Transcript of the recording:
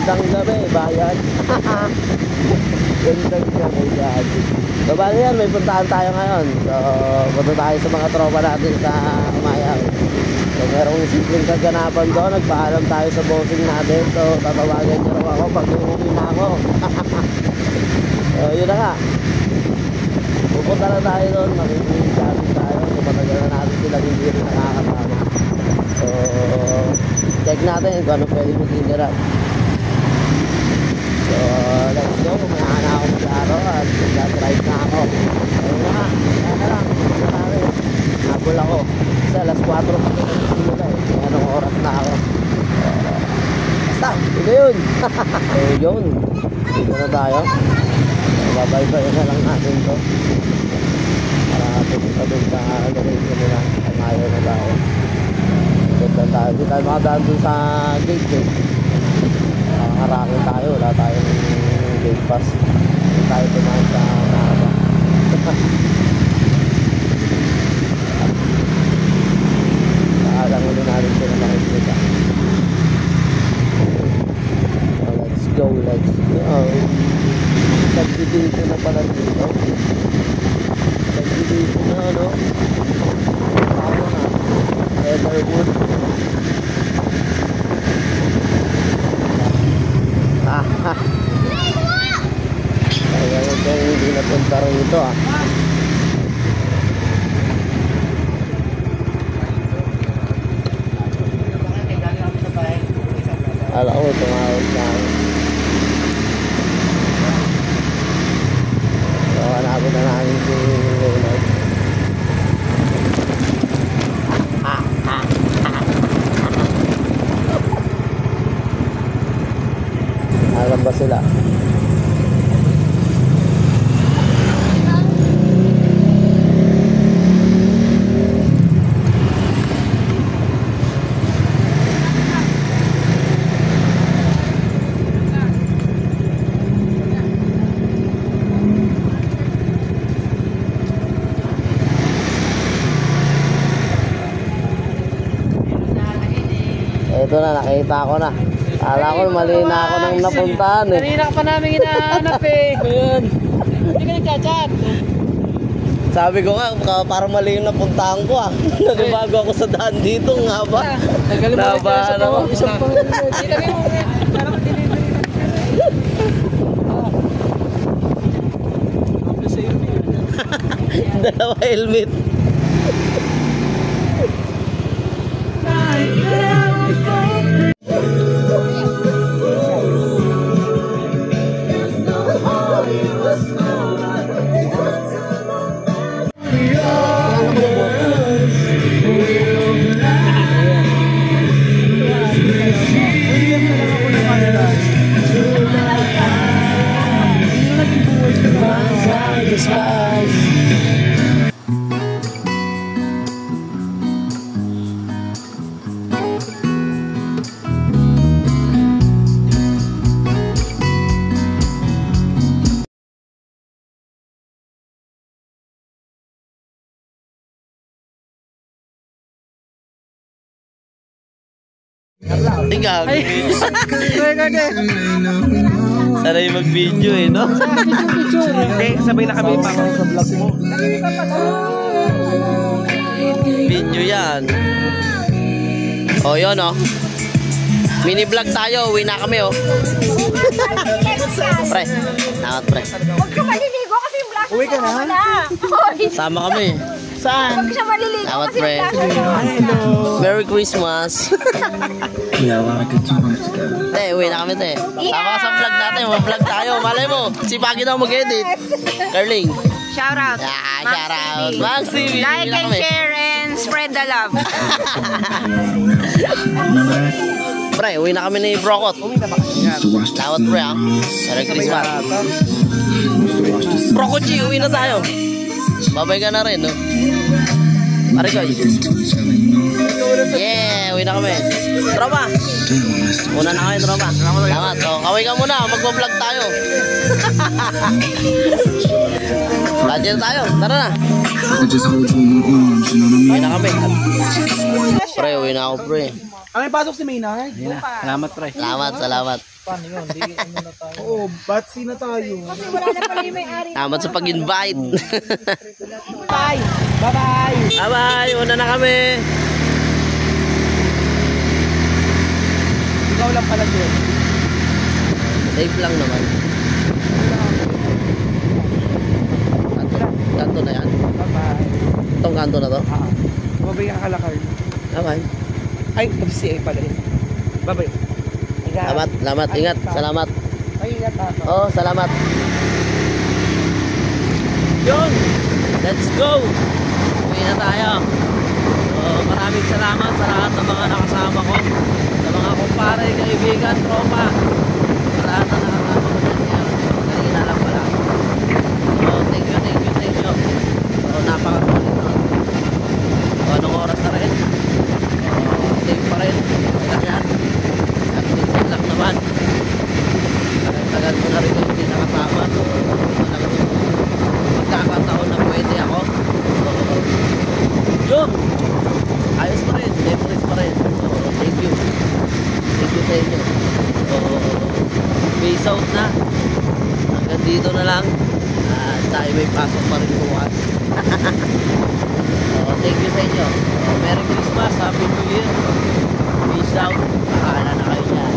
Gandang gabi, bayan. Gandang gabi, gabi. So, bali yan, may puntahan tayo ngayon. So, punta tayo sa mga tropa natin sa Umayaw. So, merong simpleng kaganapan doon. Nagpaalam tayo sa bossing natin. So, tatawagan niyo raw ako pag uuwi na ako. So, yun na nga. Pupunta na tayo doon. Makikisabit tayo. So, matagal na natin silang hindi rin nakakasama. So, check natin kung ano pwede mag-interrupt. So, let's go. Kumahan na ako maglaro at nag-drive na ako. Ayun na nga. Kaya na lang. Habol ako. Kasi alas 4 pa rin nagsimula eh. Kaya anong oras na ako. Basta, ito yun. So, yun. Dito na tayo. Babay-bay na lang natin to. Para pupunta dun sa gawin ko nila. Kamayo na tayo. Dito tayo. Dito tayo makadaan dun sa gate eh. Harangin tayo, wala tayong gate pass. Hindi tayo tumahan sa mahaba. Naalang ulit natin sila makikita. So, let's go, let's go. Subdivision na pala dito. Subdivision na, ano? Tama na. Heatherwood. Kaya huwag kayo hindi napunta rito ah. Alam ko tumawag na ako. So hanapin na namin si Leonard. Alam ba sila? Ito na, nakita ko na. Kala ko mali na ako nang napuntahan eh. Kanina ka pa namin hinahanap eh. Ayun. Hindi ka nagchat-chat. Sabi ko nga, parang mali yung napuntahan ko ah. Nagbago ako sa daan dito nga ba? Nabahan ako. Isang pang ilagay mo. Parang delivery. Dalawa helmet. Tingnan. Sanay mag-video eh, no? Hindi, sabay na kami pa sa vlog mo. Video yan. O, yun, oh. Mini vlog tayo. Uwi na kami, oh. Pre. Nakot, pre. Huwag ka maliligo kasi yung vlog. Uwi ka na? Sama kami. Saan? Huwag siya maliligo Nakot, kasi pre. yung vlog. Hello. Merry Christmas. Yeah, well, I could do it together. Te, uwi na kami, te. Tama sa vlog natin. Mag-vlog tayo. Malay mo. Sipagin ako mag-edit. Carling. Shout out. Shout out. Max TV. Like and share and spread the love. Pre, uwi na kami ni Brocot. Tawad, pre, ah. Merry Christmas. Brocot G, uwi na tayo. Babay ka na rin, no? Marikoy. Yeah, uwi na kami. Tropa. Una na kami, tropa. Salamat. So, kaway ka muna. Magpa-vlog tayo. Budget tayo. Tara na. I just hold you in my arms, you know what I Uwi mean? na kami. Pre, uwi na ako, pre. May pasok si Maynard? Salamat, pre. Salamat. Paano yun? Oo, batsi na tayo. Wala na pala yung may-ari. Salamat sa pag-invite. Bye! Bye-bye! Bye-bye. Una na kami. Ikaw lang pala doon. Safe lang naman. Kanto na yan. Bye-bye. Itong kanto na to. Babay ka kalakar. Okay. Ay, WCA pala yun. Babay. Salamat. Ingat. Salamat. Ay, ingat ako. Oh, salamat. Yun. Let's go. Uwi na tayo. Maraming salamat sa lahat ng mga nakasama ko. Sa mga kumpare, kaibigan, tropa. Sa lahat na nakasama ko dyan. Kanina lang pala. Thank you. Napakasulit na. Anong oras na rin? Safe pa rin. Ganyan. At minsan lang naman. Tagal ko na rin yung hindi nakasama. Magkakataon na pwede ako. Yun! Ayos pa rin. Memories pa rin. Thank you. Thank you sa inyo. Peace out na. Hanggang dito na lang. Tayo may pasok pa rin bukas. Thank you sa inyo. Merry Christmas. Happy New Year. Peace out. Nakaala na kayo dyan.